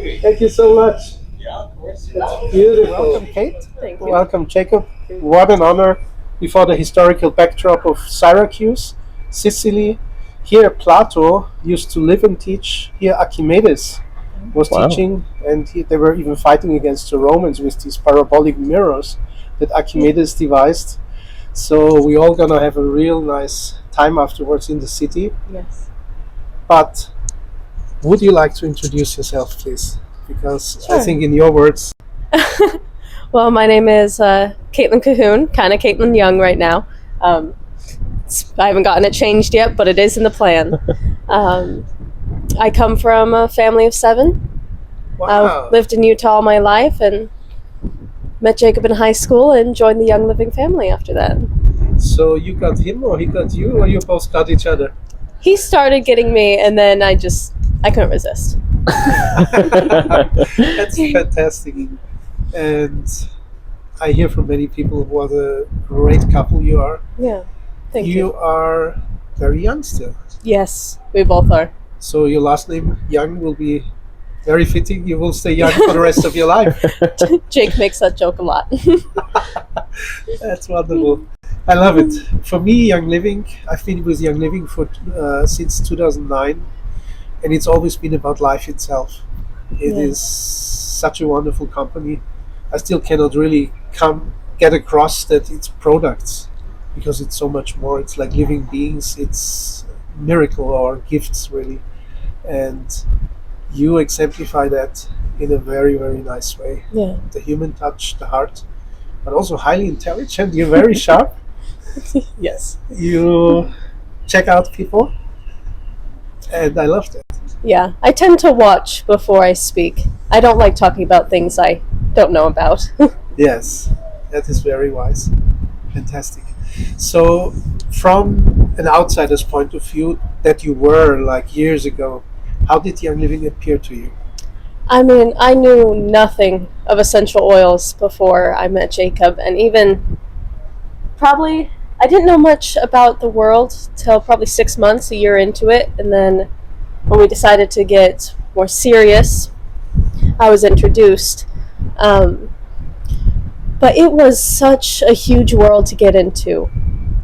Thank you so much. That's beautiful. Welcome, Kate. Thank you. Welcome, Jacob. What an honor before the historical backdrop of Syracuse, Sicily. Here, Plato used to live and teach. Here, Archimedes was teaching, and they were even fighting against the Romans with these parabolic mirrors that Archimedes devised. So we all gonna have a real nice time afterwards in the city. Yes. But would you like to introduce yourself, please? Because I Sure. think in your words, Well, my name is Caitlin Cahoon, kind of Caitlin Young right now. I haven't gotten it changed yet, but it is in the plan. I come from a family of 7. wow. I've lived in Utah all my life and met Jacob in high school and joined the Young Living family after that. So you got him or he got you or you both got each other? He started getting me and then I couldn't resist. That's fantastic. And I hear from many people what a great couple you are. Yeah, thank you. You are very young still. Yes, we both are. So your last name, Young, will be very fitting. You will stay young for the rest of your life. Jake makes that joke a lot. That's wonderful. I love it. For me, Young Living, I've been with Young Living for since 2009, and it's always been about life itself. It Yeah. is such a wonderful company. I still cannot really get across that it's products, because it's so much more. It's like living beings. It's miracle or gifts really, and you exemplify that in a very, very nice way. Yeah. The human touch, the heart, but also highly intelligent. You're very sharp. Yes. You check out people, and I love that. Yeah, I tend to watch before I speak. I don't like talking about things I don't know about. Yes, that is very wise. Fantastic. So, from an outsider's point of view, that you were like years ago, how did Young Living appear to you? I mean, I knew nothing of essential oils before I met Jacob, and even probably I didn't know much about the world till probably 6 months, a year into it, and then when we decided to get more serious, I was introduced. But it was such a huge world to get into.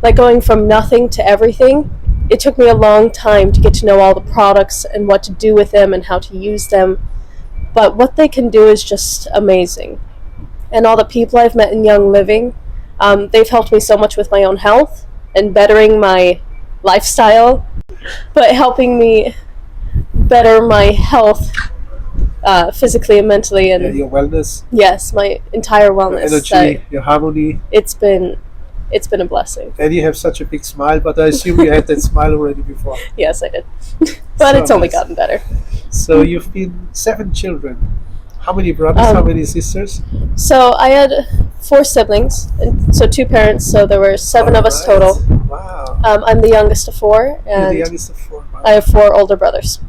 Like going from nothing to everything, it took me a long time to get to know all the products and what to do with them and how to use them. But what they can do is just amazing. And all the people I've met in Young Living, they've helped me so much with my own health and bettering my lifestyle, but helping me better my health physically and mentally, and Your wellness, yes, my entire your wellness. energy, your harmony, It's been a blessing. and you have such a big smile. But I assume you had that smile already before. Yes, I did. But So it's only nice. gotten better. So you've been 7 children. How many brothers? How many sisters? So I had 4 siblings, and so 2 parents. So there were 7 of us Alright. total. Wow. I'm the youngest of 4, You're the and youngest of 4. Wow. I have 4 older brothers.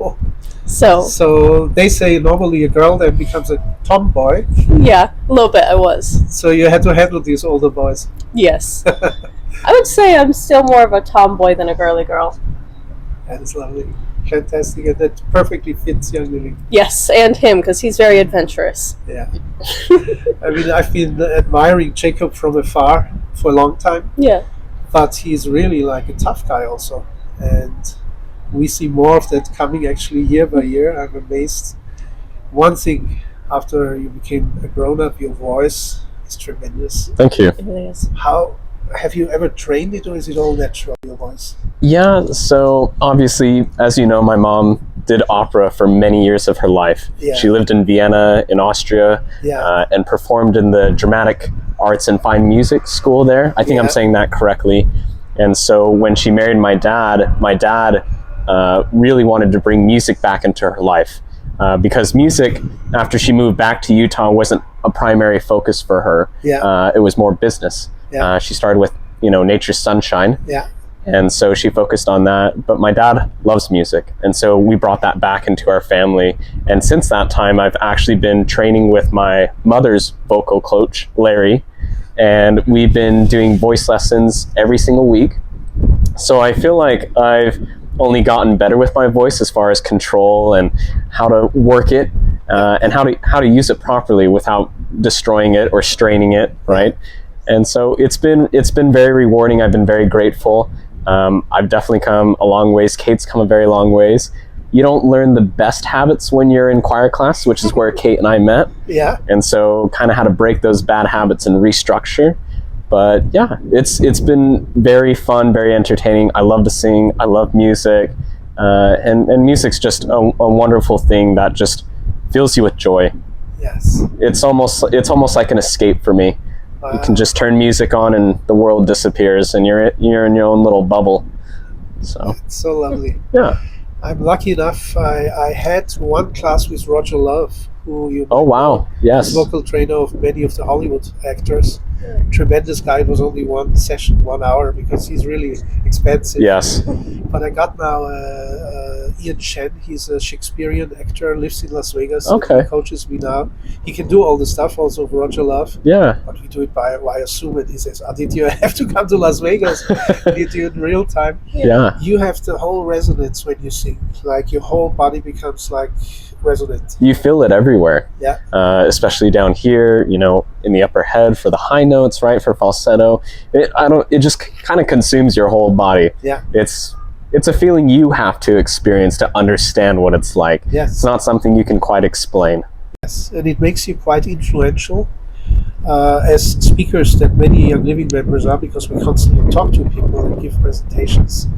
Oh. So So they say normally a girl then becomes a tomboy. yeah, a little bit I was. So you had to handle these older boys. Yes, I would say I'm still more of a tomboy than a girly girl. That is lovely. Fantastic. And that perfectly fits Young Living. Yes, and him, because he's very adventurous. Yeah. I mean, I've been admiring Jacob from afar for a long time, Yeah. but he's really like a tough guy also. And we see more of that coming actually year by year. I'm amazed. One thing, after you became a grown-up, your voice is tremendous. Thank you. It really is. How have you ever trained it, or is it all natural, your voice? Yeah, so obviously, as you know, my mom did opera for many years of her life. Yeah. She lived in Vienna, in Austria, Yeah. and performed in the Dramatic Arts and Fine Music School there. I think Yeah. I'm saying that correctly. And so when she married my dad really wanted to bring music back into her life. Because music, after she moved back to Utah, wasn't a primary focus for her. Yeah. It was more business. Yeah. She started with, Nature's Sunshine. Yeah. And so she focused on that. But my dad loves music. And so we brought that back into our family. And since that time, I've actually been training with my mother's vocal coach, Larry. And we've been doing voice lessons every single week. So I feel like I've only gotten better with my voice as far as control and how to work it, and how to use it properly without destroying it or straining it, right? And so it's been very rewarding. I've been very grateful. I've definitely come a long ways. Kate's come a very long ways. You don't learn the best habits when you're in choir class, which is where Kait and I met. Yeah. And so kind of how to break those bad habits and restructure. But yeah, it's been very fun, very entertaining. I love to sing. I love music. And music's just a wonderful thing that just fills you with joy. Yes. It's almost like an escape for me. You can just turn music on and the world disappears and you're in your own little bubble. So It's so lovely. yeah. I'm lucky enough. I had one class with Roger Love, who you Oh wow. Yes. vocal trainer of many of the Hollywood actors. Tremendous guy. It was only one session, 1 hour, because he's really expensive. Yes. But I got now Ian Chen. He's a Shakespearean actor, lives in Las Vegas. Okay. He coaches me now. He can do all the stuff also of Roger Love. Yeah. But we do it via Zoom, and he says, did you have to come to Las Vegas? You do it in real time. Yeah. You have the whole resonance when you sing. Like your whole body becomes like resonant. You feel it everywhere. Yeah. Especially down here, in the upper head for the high notes, right? For falsetto. It just kind of consumes your whole body. Yeah. It's a feeling you have to experience to understand what it's like. Yes. It's not something you can quite explain. Yes, and it makes you quite influential as speakers that many Young Living members are, because we constantly talk to people and give presentations.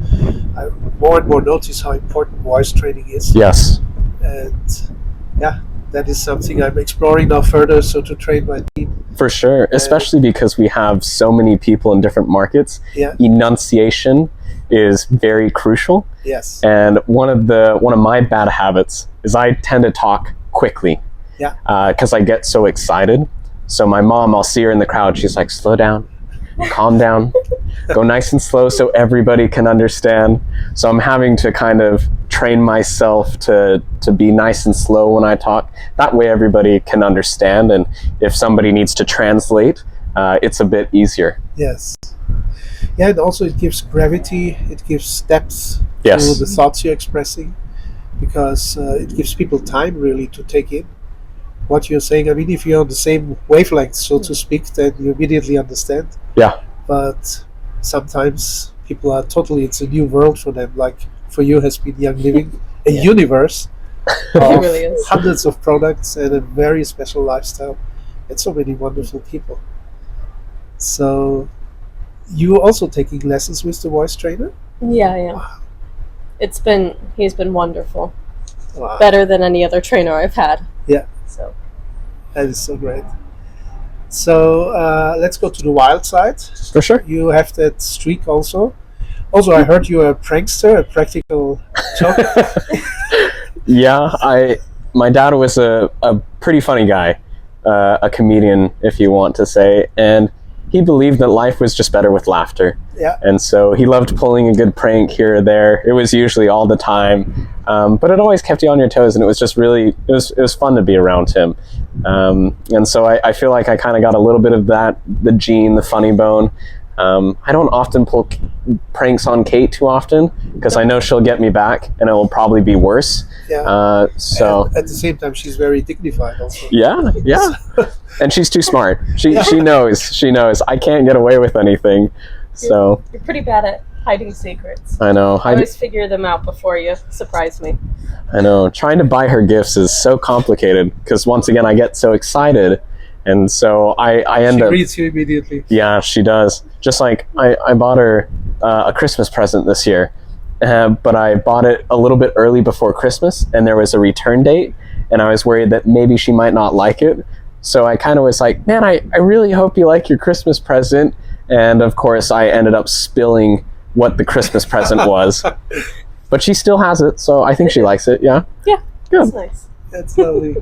I more and more notice how important voice training is. Yes. And yeah, that is something I'm exploring now further, so to train my team. For sure, especially because we have so many people in different markets. Yeah. Enunciation is very crucial. Yes. And one of my bad habits is I tend to talk quickly. Yeah. Because I get so excited. So my mom, I'll see her in the crowd. She's like, slow down, calm down, go nice and slow so everybody can understand. So I'm having to kind of train myself to be nice and slow when I talk. That way everybody can understand. And if somebody needs to translate, it's a bit easier. Yes. Yeah, and also it gives gravity, it gives depth Yes. to the thoughts you're expressing, because it gives people time really to take in what you're saying. I mean, if you're on the same wavelength, so to speak, then you immediately understand. Yeah. But sometimes people are it's a new world for them. Like for you has been Young Living, a universe It of really is. hundreds of products and a very special lifestyle and so many wonderful people. So you also taking lessons with the voice trainer? Yeah, yeah. He's been wonderful. Wow. Better than any other trainer I've had. Yeah. So That is so great. So let's go to the wild side. For sure. You have that streak also. Also, I heard you're a prankster, a practical joker. Yeah, my dad was a pretty funny guy, a comedian, if you want to say, and he believed that life was just better with laughter. Yeah. And so he loved pulling a good prank here or there. It was usually all the time, but it always kept you on your toes, and it was just really, it was fun to be around him. And so I feel like I kind of got a little bit of that, the gene, the funny bone. I don't often pull pranks on Kait too often, because I know she'll get me back, and it will probably be worse. Yeah. So And at the same time, she's very dignified also. yeah, and she's too smart. She knows I can't get away with anything. So you're pretty bad at hiding secrets. I know. I always figure them out before you surprise me. I know. Trying to buy her gifts is so complicated, because once again I get so excited, and so I end She up. reads you immediately. Yeah, she does. Just like I bought her a Christmas present this year, but I bought it a little bit early before Christmas, and there was a return date, and I was worried that maybe she might not like it. So I kind of was like, man, I really hope you like your Christmas present. And of course, I ended up spilling what the Christmas present was. But she still has it, so I think she likes it, yeah? Yeah, Good. that's nice. That's lovely.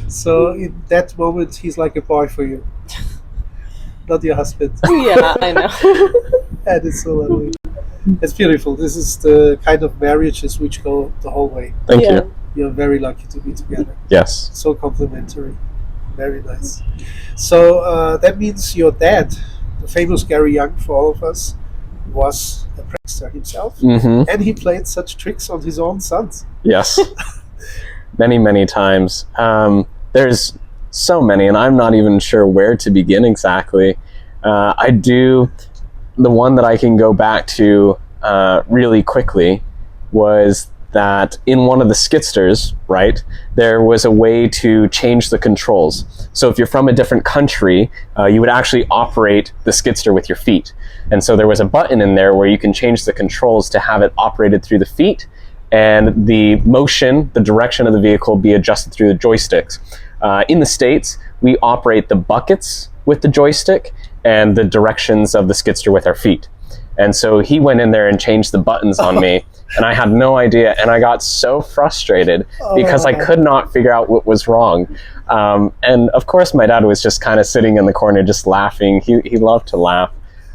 So in that moment, he's like a boy for you. Not your husband. Yeah, I know. That is so lovely. It's beautiful. This is the kind of marriages which go the whole way. Thank Yeah. you. You're very lucky to be together. Yes. So complimentary. Very nice. So that means your dad, the famous Gary Young for all of us, was a prankster himself, Mm-hmm. and he played such tricks on his own sons. Yes. Many times. There's so many, and I'm not even sure where to begin exactly. The one that I can go back to really quickly was that in one of the skidsters, right, there was a way to change the controls. So if you're from a different country, you would actually operate the skidster with your feet. And so there was a button in there where you can change the controls to have it operated through the feet, and the motion, the direction of the vehicle be adjusted through the joysticks. In the States, we operate the buckets with the joystick and the directions of the skidster with our feet. And so he went in there and changed the buttons on me, and I had no idea, and I got so frustrated because I could not figure out what was wrong. And of course my dad was just kind of sitting in the corner just laughing. He loved to laugh.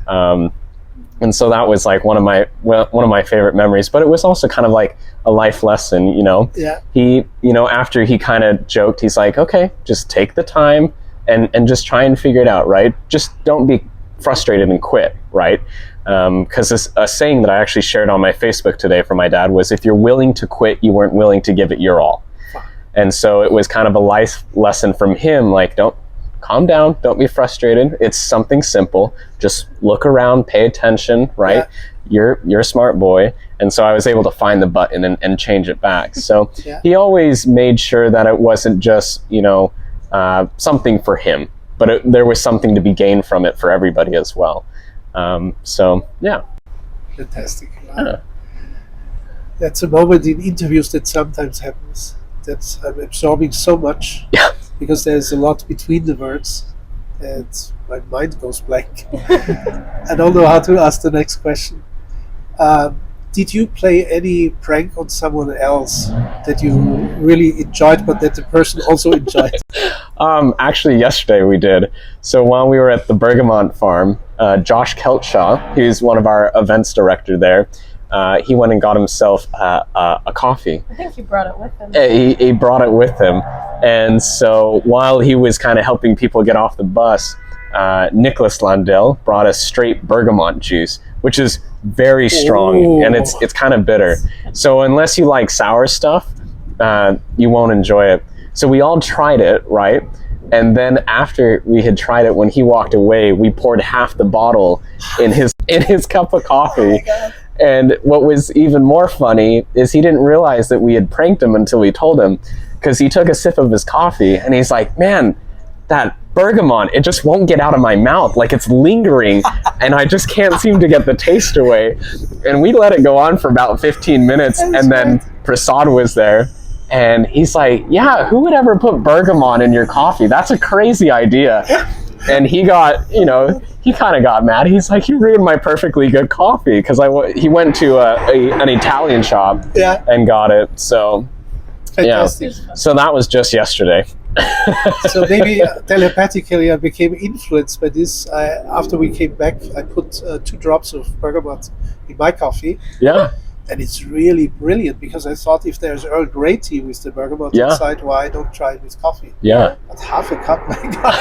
And so that was like one of my favorite memories, but it was also kind of like a life lesson, you know. Yeah. He, you know, after he kind of joked, he's like, okay, just take the time and just try and figure it out, right? Just don't be frustrated and quit, right? Because a saying that I actually shared on my Facebook today from my dad was, if you're willing to quit, you weren't willing to give it your all. And so it was kind of a life lesson from him, like, don't calm down, don't be frustrated. It's something simple. Just look around, pay attention, right? Yeah. You're a smart boy. And so I was able to find the button and change it back. So he always made sure that it wasn't just, you know, something for him, but there was something to be gained from it for everybody as well. So, yeah. Fantastic. Wow. Yeah. That's a moment in interviews that sometimes happens. That I'm absorbing so much. Yeah. Because there's a lot between the words, and my mind goes blank. I don't know how to ask the next question. Did you play any prank on someone else that you really enjoyed, but that the person also enjoyed? Actually, yesterday we did. So while we were at the Bergamot farm, Josh Keltshaw, who's one of our events director there, he went and got himself a coffee. I think he brought it with him. He brought it with him. And so while he was kind of helping people get off the bus, Nicholas Landell brought us straight bergamot juice, which is very strong. Ooh. And it's kind of bitter. So unless you like sour stuff, you won't enjoy it. So we all tried it, right? And then after we had tried it, when he walked away, we poured half the bottle in his cup of coffee. Oh, and what was even more funny is he didn't realize that we had pranked him until we told him, because he took a sip of his coffee and he's like, man, that bergamot, it just won't get out of my mouth. Like, it's lingering and I just can't seem to get the taste away. And we let it go on for about 15 minutes. And then Prasad was there and he's like, yeah, who would ever put bergamot in your coffee? That's a crazy idea. And he got, you know, he kind of got mad. He's like, you ruined my perfectly good coffee, because he went to an Italian shop and got it. So, fantastic. Yeah. So that was just yesterday. So maybe telepathically I became influenced by this. After we came back, I put 2 drops of bergamot in my coffee. Yeah. And it's really brilliant, because I thought, if there's Earl Grey tea with the bergamot inside, why don't try it with coffee? Yeah. But half a cup, my God.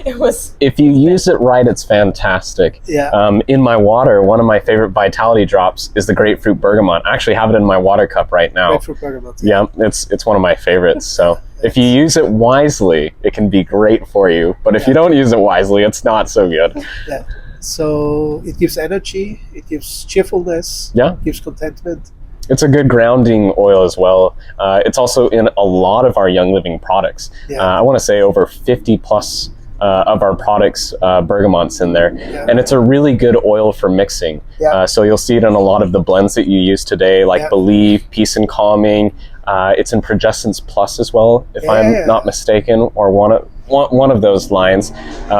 It was. If you use it right, it's fantastic. Yeah. In my water, one of my favorite Vitality drops is the grapefruit bergamot. I actually have it in my water cup right now. Grapefruit bergamot. Yeah, it's one of my favorites. So if you use it wisely, it can be great for you. But if you don't use it wisely, it's not so good. Yeah. So it gives energy, it gives cheerfulness, it gives contentment. It's a good grounding oil as well. It's also in a lot of our Young Living products. I want to say over 50 plus of our products, bergamot's in there. And it's a really good oil for mixing. So you'll see it in a lot of the blends that you use today, like Believe, Peace and Calming. It's in Progessence Plus as well, if I'm not mistaken, or one of those lines.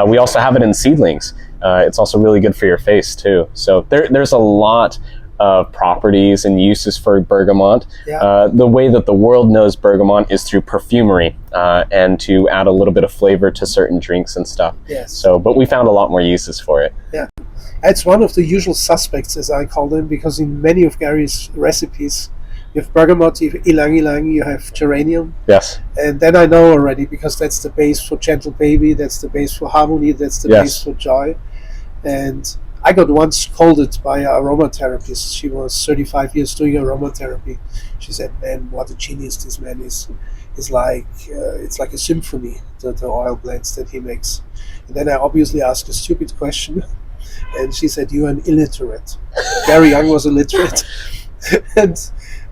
We also have it in Seedlings. It's also really good for your face too. So there's a lot of properties and uses for bergamot. The way that the world knows bergamot is through perfumery and to add a little bit of flavor to certain drinks and stuff. So, but we found a lot more uses for it. It's one of the usual suspects, as I call them, because in many of Gary's recipes, you have bergamot, you have ylang ylang, you have geranium. Yes. And then I know already, because that's the base for Gentle Baby, that's the base for Harmony, that's the base for Joy. And I got once scolded by an aromatherapist. She was 35 years doing aromatherapy. She said, "Man, what a genius this man is! It's like a symphony, the oil blends that he makes." And then I obviously asked a stupid question, and she said, "You're an illiterate." Gary Young was illiterate, and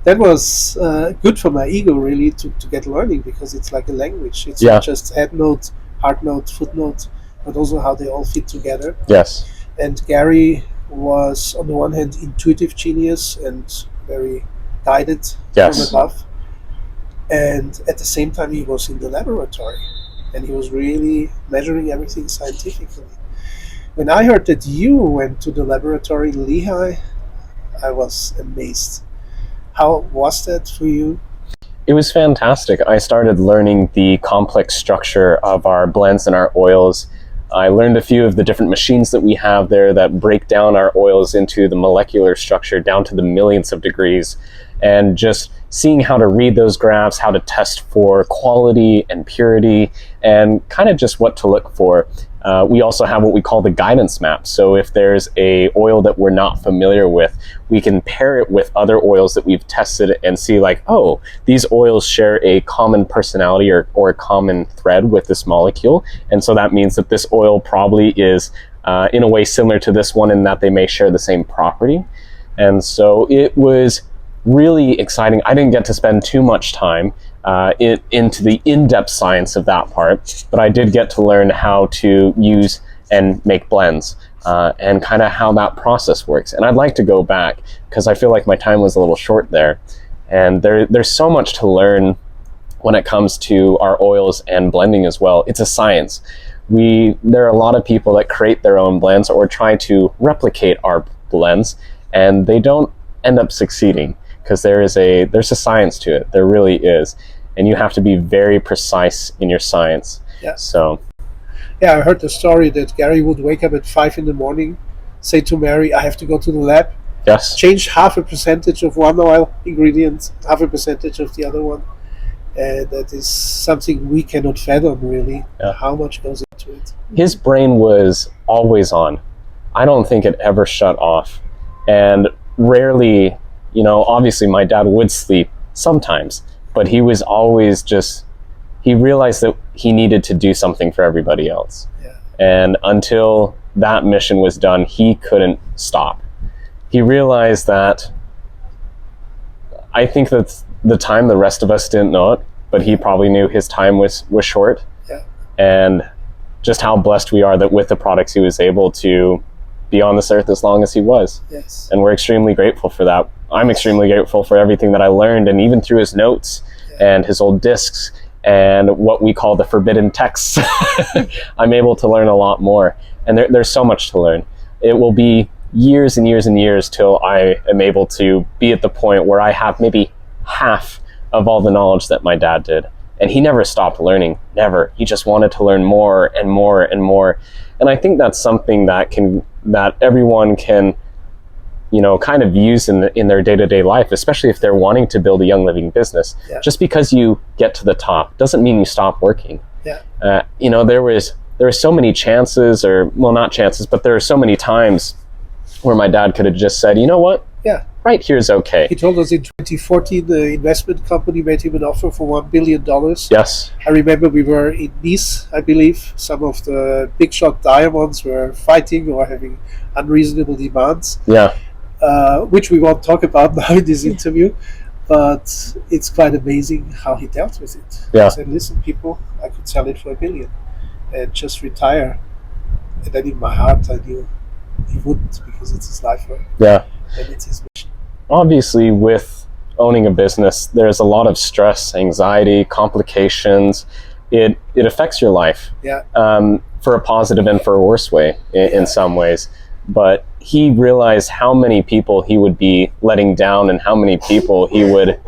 that was good for my ego, really, to get learning, because it's like a language. It's Yeah. not just head note, heart note, footnote, but also how they all fit together. Yes. And Gary was, on the one hand, intuitive genius and very guided from Yes. above. And at the same time, he was in the laboratory, and he was really measuring everything scientifically. When I heard that you went to the laboratory in Lehigh, I was amazed. How was that for you? It was fantastic. I started learning the complex structure of our blends and our oils. I learned a few of the different machines that we have there that break down our oils into the molecular structure down to the millionths of degrees. And just seeing how to read those graphs, how to test for quality and purity, and kind of just what to look for. We also have what we call the guidance map. So if there's a oil that we're not familiar with, we can pair it with other oils that we've tested and see like, oh, these oils share a common personality or a common thread with this molecule. And so that means that this oil probably is in a way similar to this one in that they may share the same property. And so it was really exciting. I didn't get to spend too much time into the in-depth science of that part, but I did get to learn how to use and make blends and kind of how that process works. And I'd like to go back because I feel like my time was a little short there. And there's so much to learn when it comes to our oils and blending as well. It's a science. There are a lot of people that create their own blends or try to replicate our blends, and they don't end up succeeding because there's a science to it. There really is. And you have to be very precise in your science. Yeah. So, yeah, I heard the story that Gary would wake up at 5 in the morning, say to Mary, "I have to go to the lab," yes, change half a percentage of one oil ingredient, half a percentage of the other one. And that is something we cannot fathom, really, how much goes into it. His brain was always on. I don't think it ever shut off. And rarely, obviously my dad would sleep sometimes, but he was always he realized that he needed to do something for everybody else. Yeah. And until that mission was done, he couldn't stop. He realized that, I think that's the time the rest of us didn't know it, but he probably knew his time was short. Yeah. And just how blessed we are that with the products he was able to be on this earth as long as he was. Yes. And we're extremely grateful for that. I'm extremely grateful for everything that I learned, and even through his notes and his old discs and what we call the forbidden texts, I'm able to learn a lot more. And there's so much to learn. It will be years and years and years till I am able to be at the point where I have maybe half of all the knowledge that my dad did. And he never stopped learning, never. He just wanted to learn more and more and more. And I think that's something that everyone can, kind of use in their day-to-day life, especially if they're wanting to build a young living business. Yeah. Just because you get to the top doesn't mean you stop working. Yeah. There were so many chances, not chances, but there are so many times where my dad could have just said, you know what? Yeah. Right here's okay. He told us in 2014 the investment company made him an offer for $1 billion. Yes. I remember we were in Nice, I believe. Some of the big shot diamonds were fighting or having unreasonable demands. Yeah. Which we won't talk about now in this interview. But it's quite amazing how he dealt with it. Yeah. He said, listen, people, I could sell it for $1 billion and just retire. And then in my heart, I knew he wouldn't, because it's his life work. Yeah. And it's his mission. Obviously, with owning a business, there's a lot of stress, anxiety, complications. It affects your life. Yeah. For a positive and for a worse way in some ways. But he realized how many people he would be letting down and how many people he would,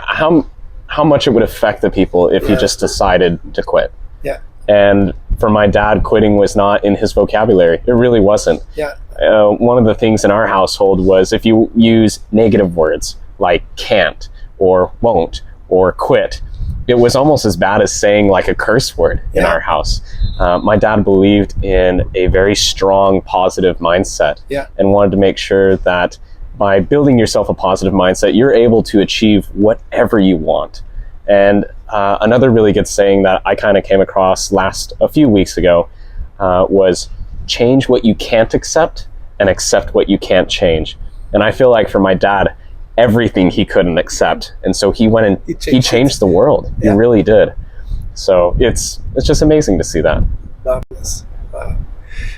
how much it would affect the people if he just decided to quit. Yeah. And for my dad, quitting was not in his vocabulary. It really wasn't. Yeah. One of the things in our household was if you use negative words like can't or won't or quit, it was almost as bad as saying like a curse word in our house. My dad believed in a very strong positive mindset and wanted to make sure that by building yourself a positive mindset, you're able to achieve whatever you want. And another really good saying that I kind of came across a few weeks ago was change what you can't accept and accept what you can't change. And I feel like for my dad, everything he couldn't accept, and so he went and he changed the world. He really did. So it's just amazing to see that. Marvelous. Wow.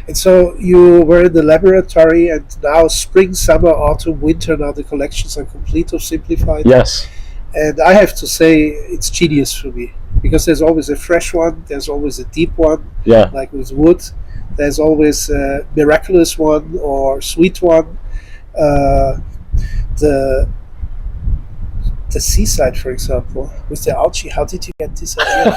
And so you were in the laboratory, and now spring, summer, autumn, winter, now the collections are complete of Simplified. Yes. And I have to say it's genius for me, because there's always a fresh one, there's always a deep one, like with wood, there's always a miraculous one or sweet one. The seaside, for example, with the algae, how did you get this idea?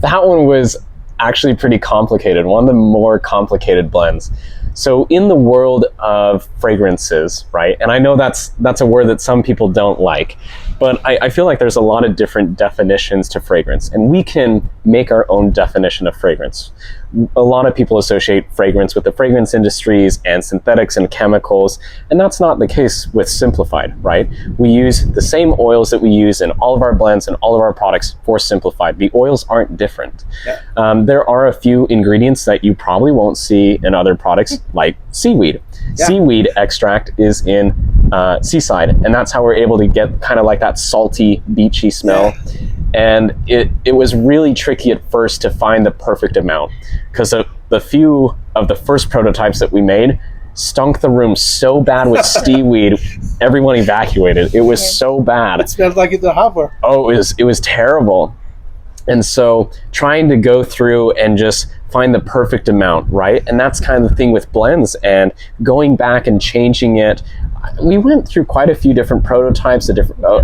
That one was actually pretty complicated, one of the more complicated blends. So in the world of fragrances, right, and I know that's a word that some people don't like, but I feel like there's a lot of different definitions to fragrance, and we can make our own definition of fragrance. A lot of people associate fragrance with the fragrance industries and synthetics and chemicals, and that's not the case with Simplified, right? We use the same oils that we use in all of our blends and all of our products for Simplified. The oils aren't different. There are a few ingredients that you probably won't see in other products, like seaweed. Seaweed extract is in Seaside, and that's how we're able to get kind of like that salty, beachy smell. And it was really tricky at first to find the perfect amount, because the few of the first prototypes that we made stunk the room so bad with seaweed, everyone evacuated. It was so bad. It smelled like in the harbor. Oh, it was terrible. And so trying to go through and just find the perfect amount, right? And that's kind of the thing with blends, and going back and changing it. We went through quite a few different prototypes,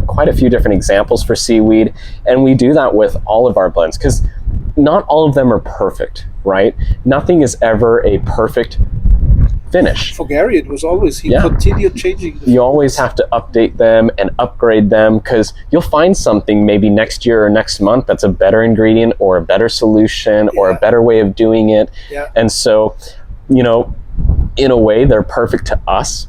quite a few different examples for seaweed, and we do that with all of our blends, because not all of them are perfect, right? Nothing is ever a perfect finish. For Gary, it was always, he continued changing. You always have to update them and upgrade them, because you'll find something maybe next year or next month that's a better ingredient or a better solution or a better way of doing it. And so, you know, in a way, they're perfect to us.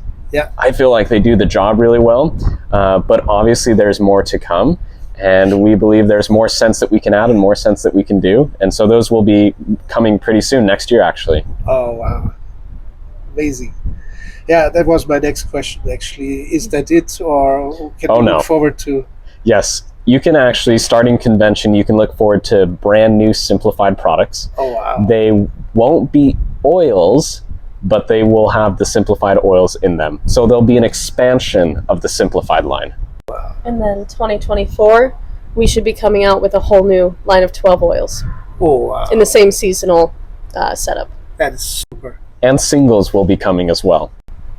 I feel like they do the job really well, but obviously there's more to come, and we believe there's more scents that we can add and more scents that we can do, and so those will be coming pretty soon, next year actually. Oh wow, amazing. Yeah, that was my next question actually. Is that it, or can we look forward to? Yes, you can actually, starting convention, you can look forward to brand new Simplified products. Oh wow. They won't be oils, but they will have the Simplified oils in them. So there'll be an expansion of the Simplified line. Wow. And then 2024, we should be coming out with a whole new line of 12 oils. Oh, wow. In the same seasonal setup. That is super. And singles will be coming as well.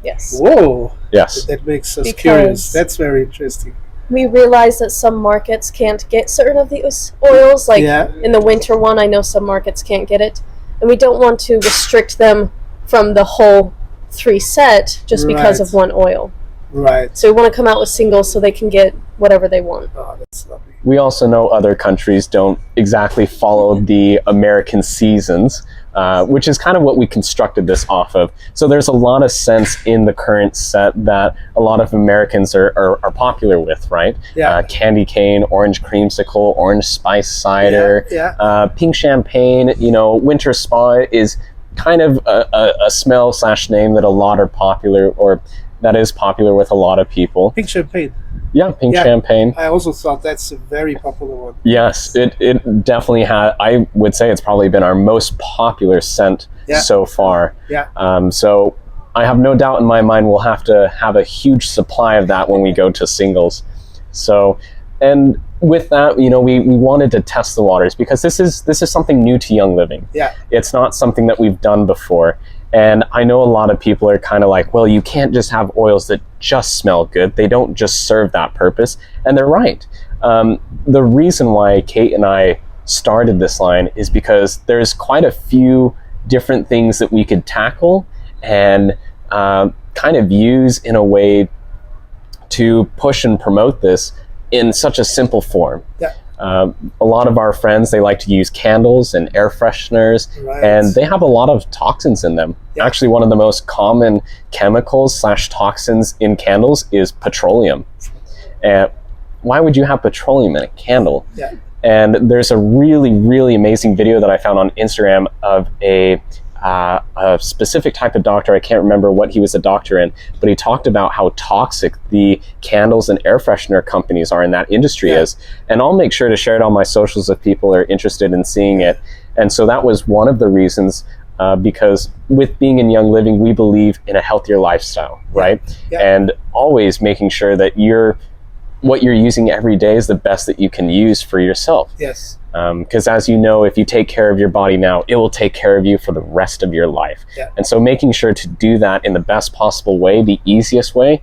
Yes. Whoa. Yes. That makes us curious. That's very interesting. We realize that some markets can't get certain of these oils. Like in the winter one, I know some markets can't get it. And we don't want to restrict them from the whole 3 set just because of one oil. Right. So we want to come out with singles so they can get whatever they want. Oh, that's lovely. We also know other countries don't exactly follow the American seasons, which is kind of what we constructed this off of. So there's a lot of scents in the current set that a lot of Americans are popular with, right? Candy cane, orange creamsicle, orange spice cider, pink champagne, you know, winter spa is kind of a smell / name that a lot are popular, or that is popular with a lot of people. Pink champagne. Yeah, pink champagne. I also thought that's a very popular one. Yes, it definitely had. I would say it's probably been our most popular scent so far. So I have no doubt in my mind we'll have to have a huge supply of that when we go to singles. So, and with that, you know, we wanted to test the waters, because this is something new to Young Living. It's not something that we've done before. And I know a lot of people are kind of like, well, you can't just have oils that just smell good. They don't just serve that purpose. And they're right. The reason why Kait and I started this line is because there's quite a few different things that we could tackle and kind of use in a way to push and promote this in such a simple form. A lot of our friends, they like to use candles and air fresheners, Right. and they have a lot of toxins in them. Yeah. Actually, one of the most common chemicals/toxins in candles is petroleum. And why would you have petroleum in a candle? Yeah. And there's a really, really amazing video that I found on Instagram of a specific type of doctor. I can't remember what he was a doctor in, but he talked about how toxic the candles and air freshener companies are in that industry is. And I'll make sure to share it on my socials if people are interested in seeing it. And so that was one of the reasons, because with being in Young Living, we believe in a healthier lifestyle, right? Yeah. And always making sure that what you're using every day is the best that you can use for yourself. Yes. Because as you know, if you take care of your body now, it will take care of you for the rest of your life. Yeah. And so making sure to do that in the best possible way, the easiest way,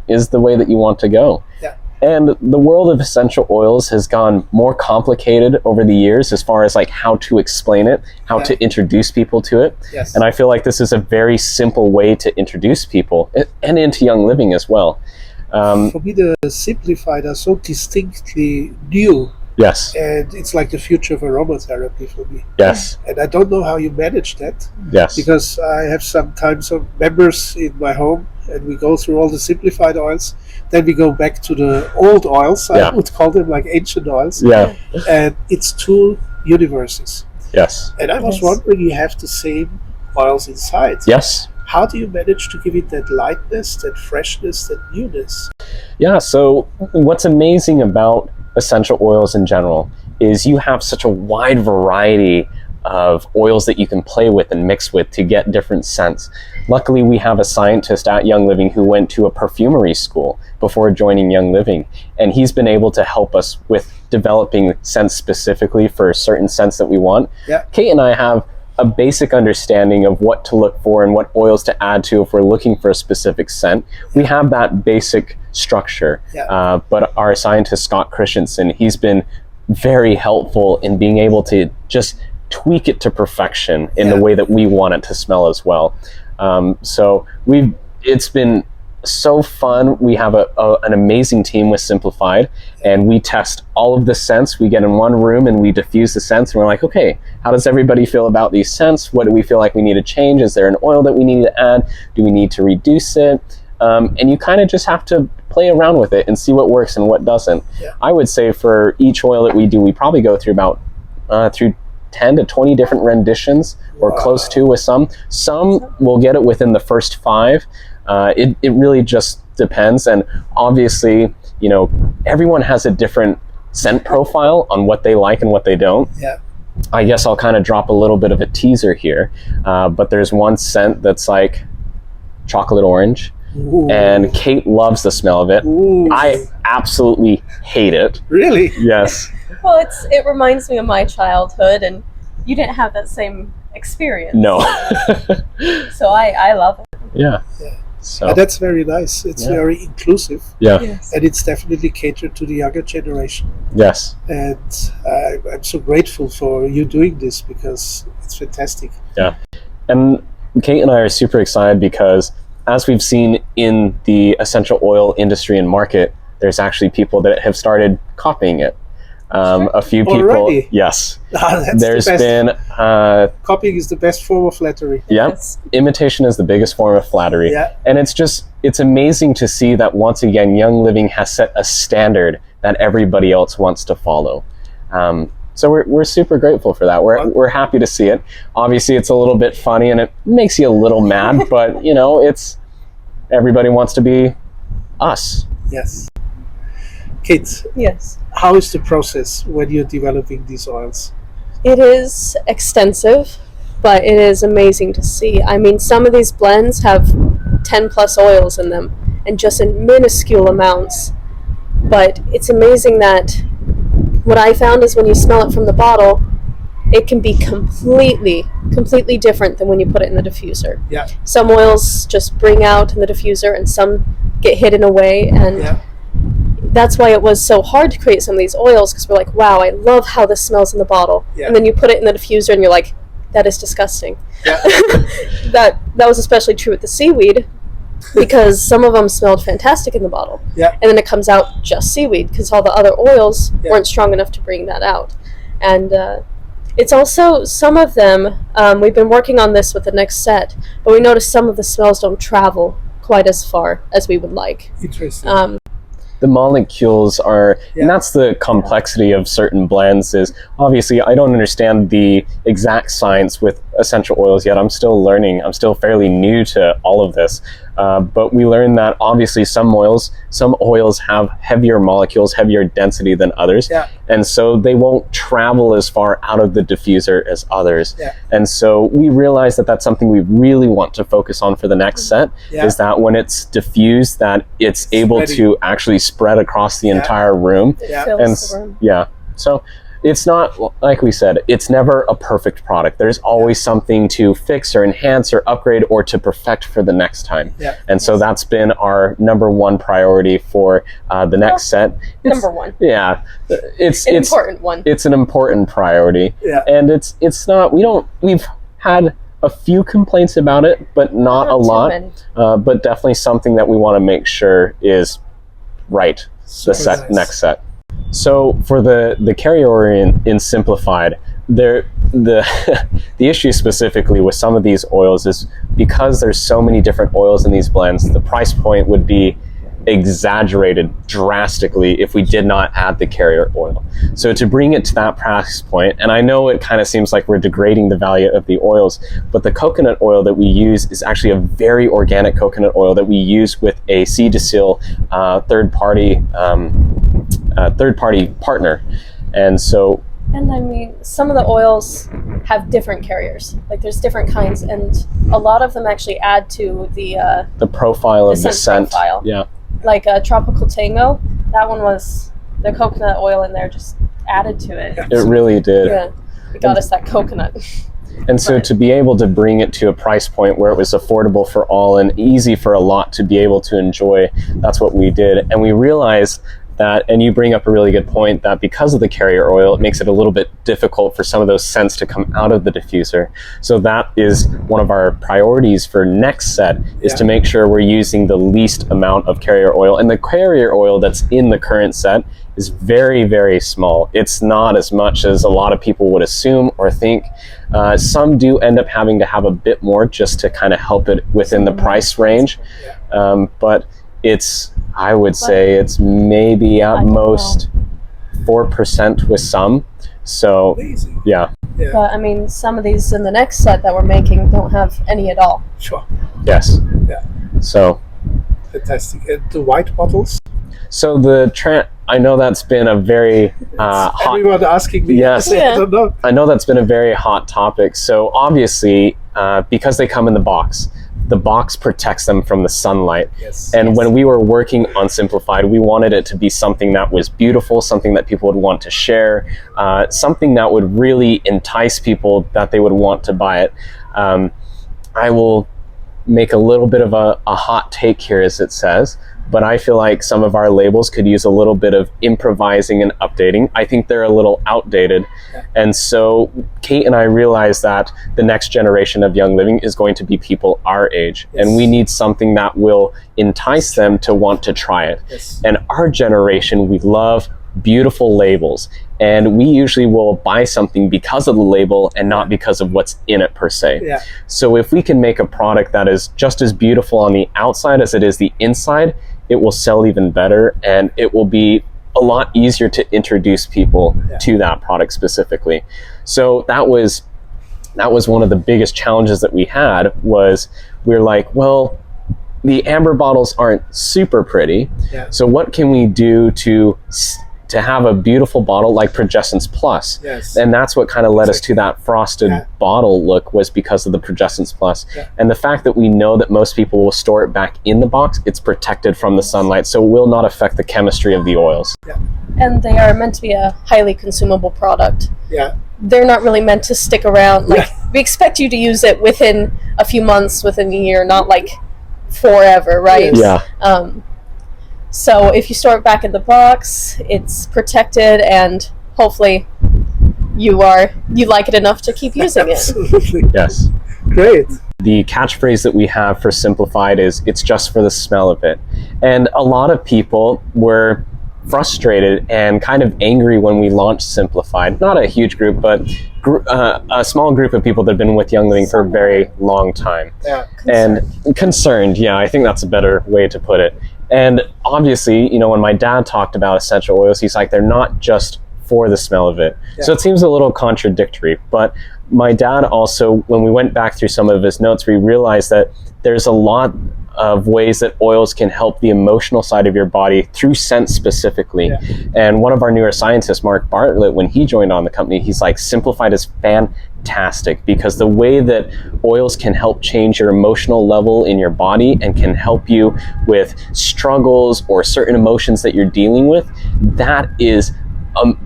is the way that you want to go. Yeah. And the world of essential oils has gone more complicated over the years as far as like how to explain it, how to introduce people to it. Yes. And I feel like this is a very simple way to introduce people and into Young Living as well. For me, the simplified are so distinctly new, Yes. and it's like the future of aromatherapy for me. Yes. And I don't know how you manage that, Yes. because I have sometimes some members in my home, and we go through all the simplified oils. Then we go back to the old oils. I would call them like ancient oils. Yeah. And it's two universes. Yes. And I was wondering, you have the same oils inside. Yes. How do you manage to give it that lightness, that freshness, that newness? Yeah, so what's amazing about essential oils in general is you have such a wide variety of oils that you can play with and mix with to get different scents. Luckily, we have a scientist at Young Living who went to a perfumery school before joining Young Living, and he's been able to help us with developing scents specifically for certain scents that we want. Yeah. Kait and I have a basic understanding of what to look for and what oils to add to if we're looking for a specific scent. We have that basic structure, but our scientist, Scott Christensen, he's been very helpful in being able to just tweak it to perfection in the way that we want it to smell as well. So it's been so fun. We have an amazing team with Simplified, and we test all of the scents. We get in one room and we diffuse the scents, and we're like, okay, how does everybody feel about these scents? What do we feel like we need to change? Is there an oil that we need to add? Do we need to reduce it? And you kind of just have to play around with it and see what works and what doesn't. I would say for each oil that we do, we probably go through about through 10 to 20 different renditions, or close to with some. Some will get it within the first 5. It really just depends, and obviously, you know, everyone has a different scent profile on what they like and what they don't. Yeah. I guess I'll kind of drop a little bit of a teaser here, but there's one scent that's like chocolate orange. Ooh. And Kait loves the smell of it. Ooh. I absolutely hate it. Really? Yes. Well, it reminds me of my childhood, and you didn't have that same experience. No. So I love it. Yeah. Yeah. So And that's very nice. It's very inclusive, yeah. Yes. and it's definitely catered to the younger generation. Yes. And I'm so grateful for you doing this, because it's fantastic. Yeah. And Kait and I are super excited because, as we've seen in the essential oil industry and market, there's actually people that have started copying it. A few people. Already? Yes. That's There's the best. been Copying is the best form of flattery. Yes. imitation is the biggest form of flattery. Yeah. And it's amazing to see that once again Young Living has set a standard that everybody else wants to follow. So we're super grateful for that. We're happy to see it. Obviously, it's a little bit funny and it makes you a little mad, but you know, it's everybody wants to be us. Yes. Kait, Yes. how is the process when you're developing these oils? It is extensive, but it is amazing to see. I mean, some of these blends have 10 plus oils in them, and just in minuscule amounts. But it's amazing that what I found is when you smell it from the bottle, it can be completely different than when you put it in the diffuser. Yeah. Some oils just bring out in the diffuser, and some get hidden away, and that's why it was so hard to create some of these oils, because we're like, wow, I love how this smells in the bottle. Yeah. And then you put it in the diffuser and you're like, that is disgusting. Yeah. that was especially true with the seaweed. because some of them smelled fantastic in the bottle. Yeah. And then it comes out just seaweed because all the other oils weren't strong enough to bring that out. And it's also, some of them, we've been working on this with the next set, but we noticed some of the smells don't travel quite as far as we would like. Interesting. The molecules are, and that's the complexity of certain blends, is obviously I don't understand the exact science with essential oils yet. I'm still learning. I'm still fairly new to all of this. But we learned that obviously some oils have heavier molecules, heavier density than others. Yeah. And so they won't travel as far out of the diffuser as others. Yeah. And so we realized that that's something we really want to focus on for the next set, is that when it's diffused, that it's able to actually spread across the entire room. It fills the room. Yeah. So it's not, like we said, it's never a perfect product. There's always something to fix or enhance or upgrade or to perfect for the next time. Yeah. And so that's been our number one priority for the next set. Number one. Yeah. It's important one. It's an important priority. Yeah. And it's not, we've had a few complaints about it, but not a lot. Many. But definitely something that we want to make sure is right. Super nice. Next set. So for the carryover in simplified, the issue specifically with some of these oils is because there's so many different oils in these blends, the price point would be exaggerated drastically if we did not add the carrier oil. So to bring it to that price point, and I know it kind of seems like we're degrading the value of the oils, but the coconut oil that we use is actually a very organic coconut oil that we use with a seed to seal third party partner. And so, and I mean, some of the oils have different carriers. Like there's different kinds, and a lot of them actually add to the profile of the scent. Profile. Yeah. Like Tropical Tango, that one was the coconut oil in there just added to it. It really did. Yeah, it got us that coconut. And so to be able to bring it to a price point where it was affordable for all and easy for a lot to be able to enjoy, that's what we did. And we realized that, and you bring up a really good point, that because of the carrier oil, it makes it a little bit difficult for some of those scents to come out of the diffuser. So that is one of our priorities for next set, is to make sure we're using the least amount of carrier oil. And the carrier oil that's in the current set is very, very small. It's not as much as a lot of people would assume or think. Some do end up having to have a bit more just to kind of help it within the price range. But I would say it's maybe at most 4% with some. So, yeah. But I mean, some of these in the next set that we're making don't have any at all. Sure. Yes. Yeah. So. Fantastic. The white bottles? So I know that's been a very hot... Everyone asking me. Yes. I don't know. I know that's been a very hot topic. So obviously, because they come in the box protects them from the sunlight. Yes. And when we were working on Simplified, we wanted it to be something that was beautiful, something that people would want to share, something that would really entice people, that they would want to buy it. I will make a little bit of a hot take here, as it says, but I feel like some of our labels could use a little bit of improvising and updating. I think they're a little outdated. And so Kait and I realized that the next generation of Young Living is going to be people our age. And we need something that will entice them to want to try it. And our generation, we love beautiful labels. And we usually will buy something because of the label and not because of what's in it per se. So if we can make a product that is just as beautiful on the outside as it is the inside, it will sell even better, and it will be a lot easier to introduce people to that product specifically. So that was one of the biggest challenges that we had, was we're like, well, the amber bottles aren't super pretty. So what can we do to have a beautiful bottle like Progessence Plus? And that's what kind of led us to that frosted bottle look, was because of the Progessence Plus. And the fact that we know that most people will store it back in the box, it's protected from the sunlight, so it will not affect the chemistry of the oils. And they are meant to be a highly consumable product. They're not really meant to stick around. Like, we expect you to use it within a few months, within a year, not like forever, right? So if you store it back in the box, it's protected, and hopefully you like it enough to keep using it. Absolutely. Yes. Great. The catchphrase that we have for Simplified is, "It's just for the smell of it." And a lot of people were frustrated and kind of angry when we launched Simplified. Not a huge group, but a small group of people that have been with Young Living for a very long time. Yeah. And concerned, yeah, I think that's a better way to put it. And obviously, you know, when my dad talked about essential oils, he's like, they're not just for the smell of it. Yeah. So it seems a little contradictory. But my dad also, when we went back through some of his notes, we realized that there's a lot of ways that oils can help the emotional side of your body through scent specifically. Yeah. And one of our newer scientists, Mark Bartlett, when he joined on the company, he's like, Simplified is fantastic because the way that oils can help change your emotional level in your body and can help you with struggles or certain emotions that you're dealing with, that is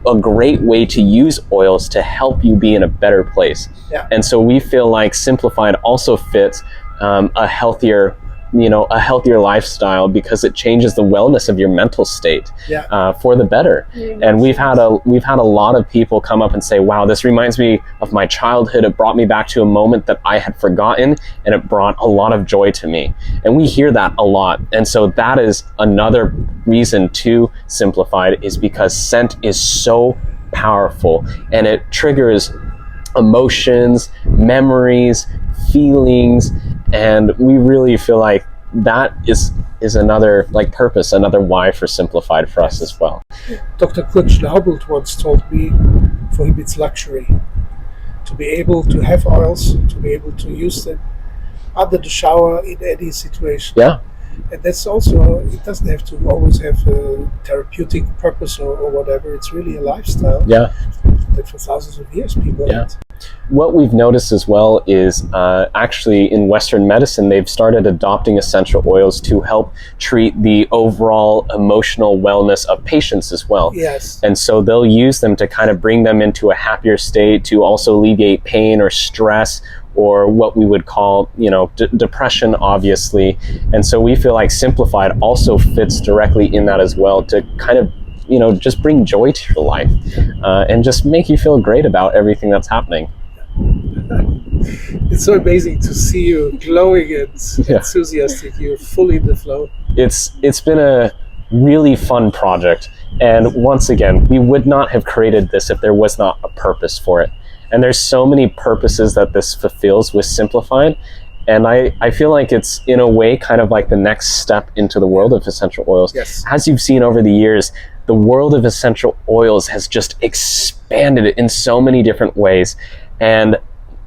a great way to use oils to help you be in a better place. Yeah. And so we feel like Simplified also fits a healthier lifestyle because it changes the wellness of your mental state for the better. And we've had a lot of people come up and say, wow, this reminds me of my childhood. It brought me back to a moment that I had forgotten, and it brought a lot of joy to me. And we hear that a lot. And so that is another reason to Simplified, is because scent is so powerful and it triggers emotions, memories, feelings, and we really feel like that is another like purpose, another why for Simplified for us as well. Dr. Kurt Schnaubelt once told me, for him it's luxury to be able to have oils, to be able to use them under the shower in any situation. Yeah. And that's also, it doesn't have to always have a therapeutic purpose or whatever. It's really a lifestyle Yeah. that for thousands of years people Yeah. had. What we've noticed as well is actually in Western medicine, they've started adopting essential oils to help treat the overall emotional wellness of patients as well. Yes. And so they'll use them to kind of bring them into a happier state, to also alleviate pain or stress, or what we would call, you know, depression, obviously. And so we feel like Simplified also fits directly in that as well, to kind of, you know, just bring joy to your life and just make you feel great about everything that's happening. It's so amazing to see you glowing and Yeah. enthusiastic. You're fully in the flow. It's been a really fun project. And once again, we would not have created this if there was not a purpose for it. And there's so many purposes that this fulfills with Simplified. And I feel like it's, in a way, kind of like the next step into the world of essential oils. Yes. As you've seen over the years, the world of essential oils has just expanded in so many different ways. And,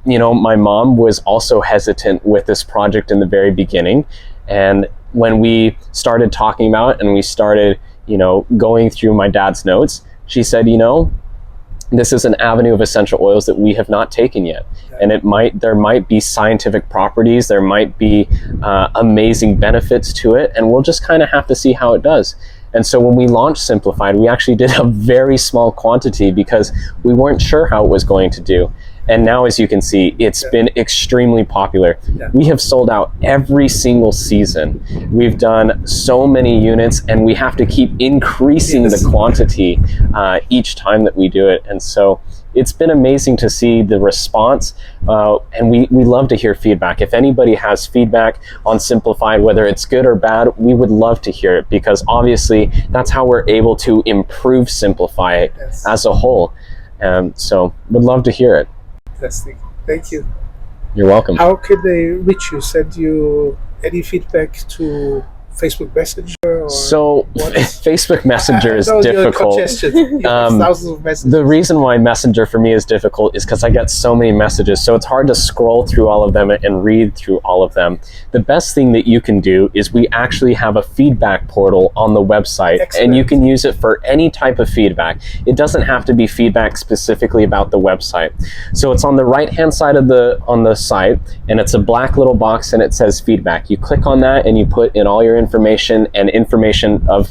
you know, my mom was also hesitant with this project in the very beginning. And when we started talking about it and we started, you know, going through my dad's notes, she said, you know, this is an avenue of essential oils that we have not taken yet. And there might be scientific properties, there might be amazing benefits to it, and we'll just kind of have to see how it does. And so when we launched Simplified, we actually did a very small quantity because we weren't sure how it was going to do. And now, as you can see, it's been extremely popular. Yeah. We have sold out every single season. We've done so many units, and we have to keep increasing the quantity each time that we do it. And so it's been amazing to see the response, and we love to hear feedback. If anybody has feedback on Simplified, whether it's good or bad, we would love to hear it, because obviously that's how we're able to improve Simplify as a whole. So would love to hear it. Fantastic. Thank you. You're welcome. How can they reach you? Send you any feedback to Facebook Messenger? Or So what? Facebook Messenger is I know you're difficult. congested. You have thousands of messages. The reason why Messenger for me is difficult is because I get so many messages, so it's hard to scroll through all of them and read through all of them. The best thing that you can do is we actually have a feedback portal on the website. Excellent. And you can use it for any type of feedback. It doesn't have to be feedback specifically about the website. So it's on the right-hand side of on the site, and it's a black little box, and it says feedback. You click on that, and you put in all your information and information of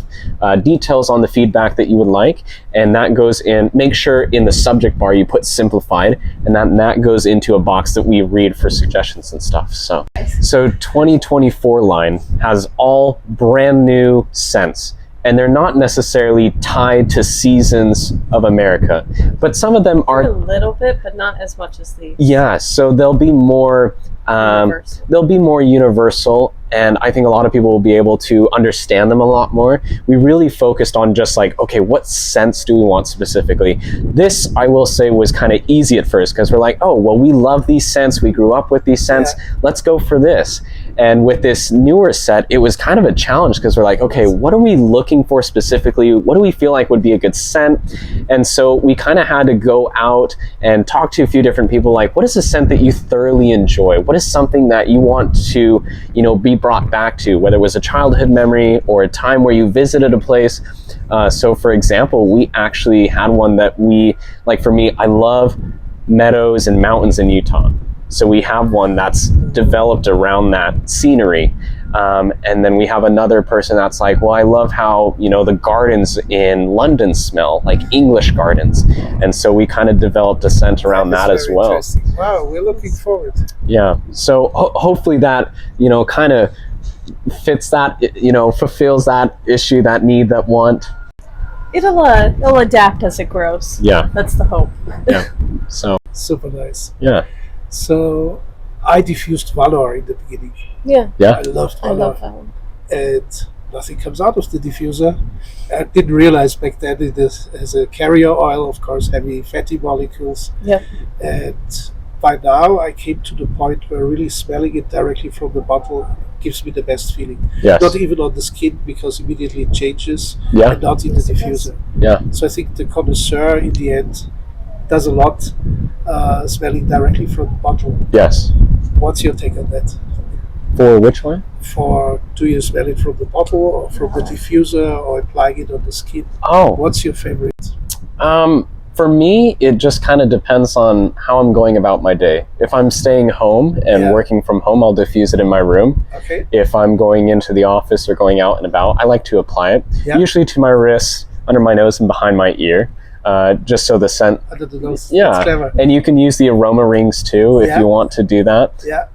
details on the feedback that you would like, and that goes in. Make sure in the subject bar you put Simplified, and that goes into a box that we read for suggestions and stuff. So 2024 line has all brand new scents, and they're not necessarily tied to seasons of America, but some of them are A little bit, but not as much as these. Yeah, so they'll be more Universal. They'll be more universal, and I think a lot of people will be able to understand them a lot more. We really focused on just like, okay, what scents do we want specifically? This, I will say, was kind of easy at first because we're like, oh, well, we love these scents. We grew up with these scents. Yeah. Let's go for this. And with this newer set, it was kind of a challenge because we're like, okay, what are we looking for specifically? What do we feel like would be a good scent? And so we kind of had to go out and talk to a few different people, like, what is a scent that you thoroughly enjoy? What is something that you want to, be brought back to, whether it was a childhood memory or a time where you visited a place? So for example, we actually had one that like for me, I love meadows and mountains in Utah. So we have one that's developed around that scenery. And then we have another person that's like, well, I love how, the gardens in London smell like English gardens. And so we kind of developed a scent around that as well. Wow, we're looking forward. Yeah. So hopefully that, kind of fits that, fulfills that issue, that need, that want. It'll adapt as it grows. Yeah. That's the hope. Yeah. So. Super nice. Yeah. So I diffused Valor in the beginning. Yeah. I loved Valor. I love that one. And nothing comes out of the diffuser. I didn't realize back then it has a carrier oil, of course, heavy fatty molecules. Yeah. And by now I came to the point where really smelling it directly from the bottle gives me the best feeling. Yes. Not even on the skin, because immediately it changes, Yeah. and not in the diffuser. Yeah. So I think the connoisseur in the end does a lot smelling directly from the bottle. Yes. What's your take on that? For which one? Do you smell it from the bottle or from the diffuser or applying it on the skin? Oh. What's your favorite? For me, it just kind of depends on how I'm going about my day. If I'm staying home and working from home, I'll diffuse it in my room. Okay. If I'm going into the office or going out and about, I like to apply it, usually to my wrists, under my nose, and behind my ear. Just so the scent. Under the nose. Yeah. That's clever. And you can use the aroma rings too if you want to do that. Yeah.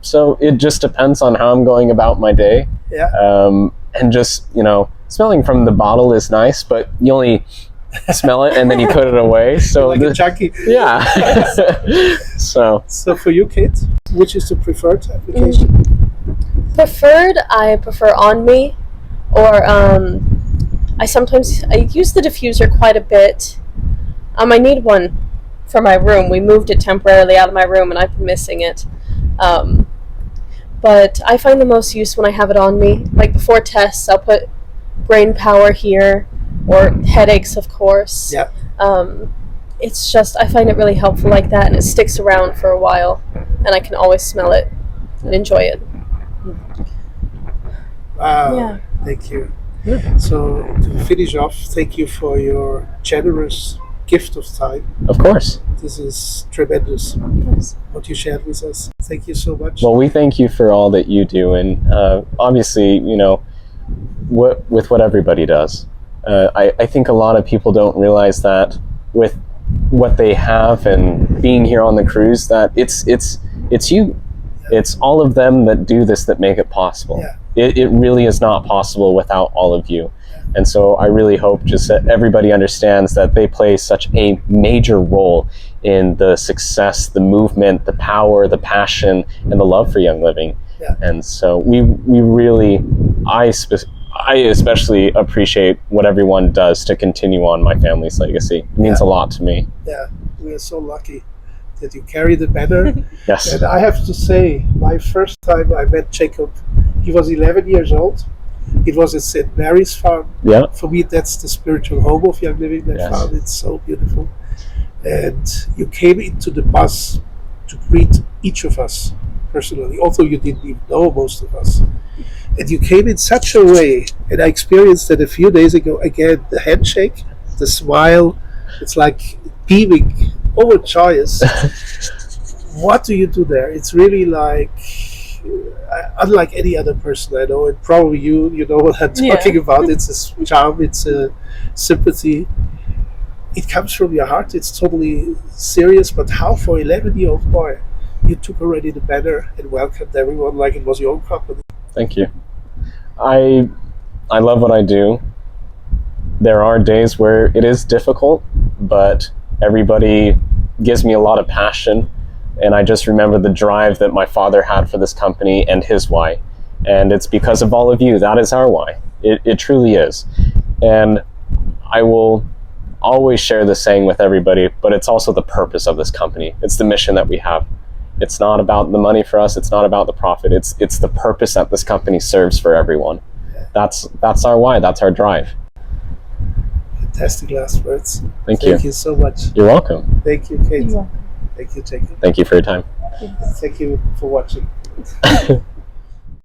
So it just depends on how I'm going about my day. Yeah. And just, smelling from the bottle is nice, but you only smell it and then you put it away. So like a junkie. Yeah. So for you, Kate, which is the preferred application? I prefer on me, or I use the diffuser quite a bit. I need one for my room. We moved it temporarily out of my room and I've been missing it. But I find the most use when I have it on me. Like before tests, I'll put brain power here, or headaches, of course. Yeah. It's just, I find it really helpful like that, and it sticks around for a while, and I can always smell it and enjoy it. Wow. Yeah. Thank you. So to finish off, thank you for your generous gift of time. Of course. This is tremendous. Yes. What you shared with us. Thank you so much. Well, we thank you for all that you do, and obviously, with what everybody does. I think a lot of people don't realize that with what they have and being here on the cruise, that it's you. It's all of them that do this that make it possible. Yeah. It really is not possible without all of you. And so I really hope just that everybody understands that they play such a major role in the success, the movement, the power, the passion, and the love for Young Living. Yeah. And so we really, I especially appreciate what everyone does to continue on my family's legacy. It means a lot to me. Yeah, we are so lucky that you carry the banner. Yes. And I have to say, my first time I met Jacob, he was 11 years old. It was at St. Mary's Farm. Yeah. For me, that's the spiritual home of Young Living, that farm. It's so beautiful. And you came into the bus to greet each of us personally, although you didn't even know most of us. And you came in such a way, and I experienced that a few days ago again, the handshake, the smile, it's like beaming, overjoyous. What do you do there? It's really like, unlike any other person I know, and probably you know what I'm talking about. It's a charm, it's a sympathy. It comes from your heart, it's totally serious, but how for an 11-year-old boy, you took already the banner and welcomed everyone like it was your own company. Thank you. I love what I do. There are days where it is difficult, but everybody gives me a lot of passion. And I just remember the drive that my father had for this company and his why. And it's because of all of you. That is our why. It truly is. And I will always share this saying with everybody, but it's also the purpose of this company. It's the mission that we have. It's not about the money for us. It's not about the profit. It's the purpose that this company serves for everyone. That's our why. That's our drive. Fantastic last words. Thank you. Thank you so much. You're welcome. Thank you, Kate. Thank you, Jacob. Thank you for your time. Thank you for watching.